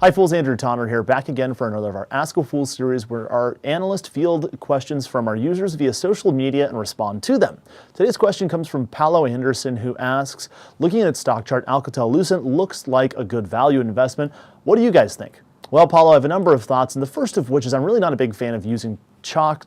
Hi Fools, Andrew Tonner here, back again for another of our Ask a Fool series where our analysts field questions from our users via social media and respond to them. Today's question comes from Paolo Henderson, who asks, looking at its stock chart, Alcatel-Lucent looks like a good value investment. What do you guys think? Well, Paolo, I have a number of thoughts, and the first of which is I'm really not a big fan of using charts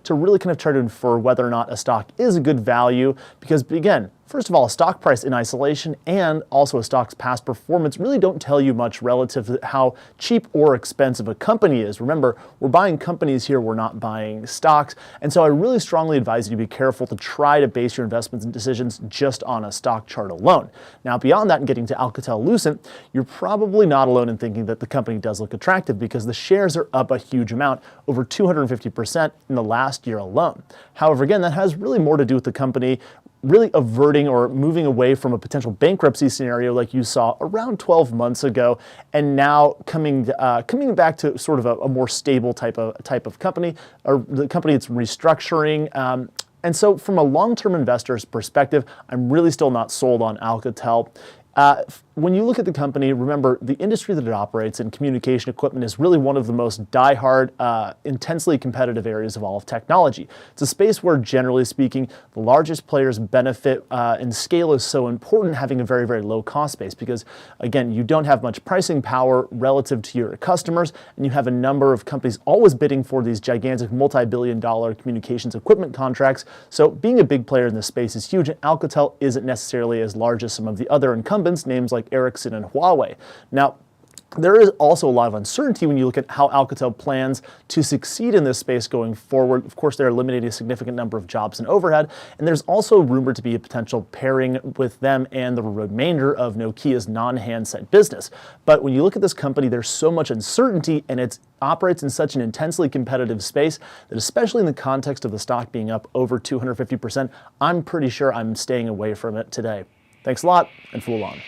to really kind of try to infer whether or not a stock is a good value, because again, first of all, a stock price in isolation and also a stock's past performance really don't tell you much relative to how cheap or expensive a company is. Remember, we're buying companies here, we're not buying stocks, and so I really strongly advise you to be careful to try to base your investments and decisions just on a stock chart alone. Now, beyond that and getting to Alcatel-Lucent, you're probably not alone in thinking that the company does look attractive because the shares are up a huge amount, over 250% in the last year alone. However, again, that has really more to do with the company really averting or moving away from a potential bankruptcy scenario like you saw around 12 months ago, and now coming back to sort of a more stable type of company, or the company that's restructuring. And so from a long-term investor's perspective, I'm really still not sold on Alcatel. When you look at the company, remember the industry that it operates in, communication equipment, is really one of the most die-hard, intensely competitive areas of all of technology. It's a space where, generally speaking, the largest players benefit, and scale is so important, having a very, very low cost base because, again, you don't have much pricing power relative to your customers, and you have a number of companies always bidding for these gigantic multi-billion-dollar communications equipment contracts. So being a big player in this space is huge, and Alcatel isn't necessarily as large as some of the other incumbents, names like Ericsson and Huawei. Now, there is also a lot of uncertainty when you look at how Alcatel plans to succeed in this space going forward. Of course, they're eliminating a significant number of jobs and overhead, and there's also rumored to be a potential pairing with them and the remainder of Nokia's non-handset business. But when you look at this company, there's so much uncertainty, and it operates in such an intensely competitive space that, especially in the context of the stock being up over 250%, I'm pretty sure I'm staying away from it today. Thanks a lot, and Fool on.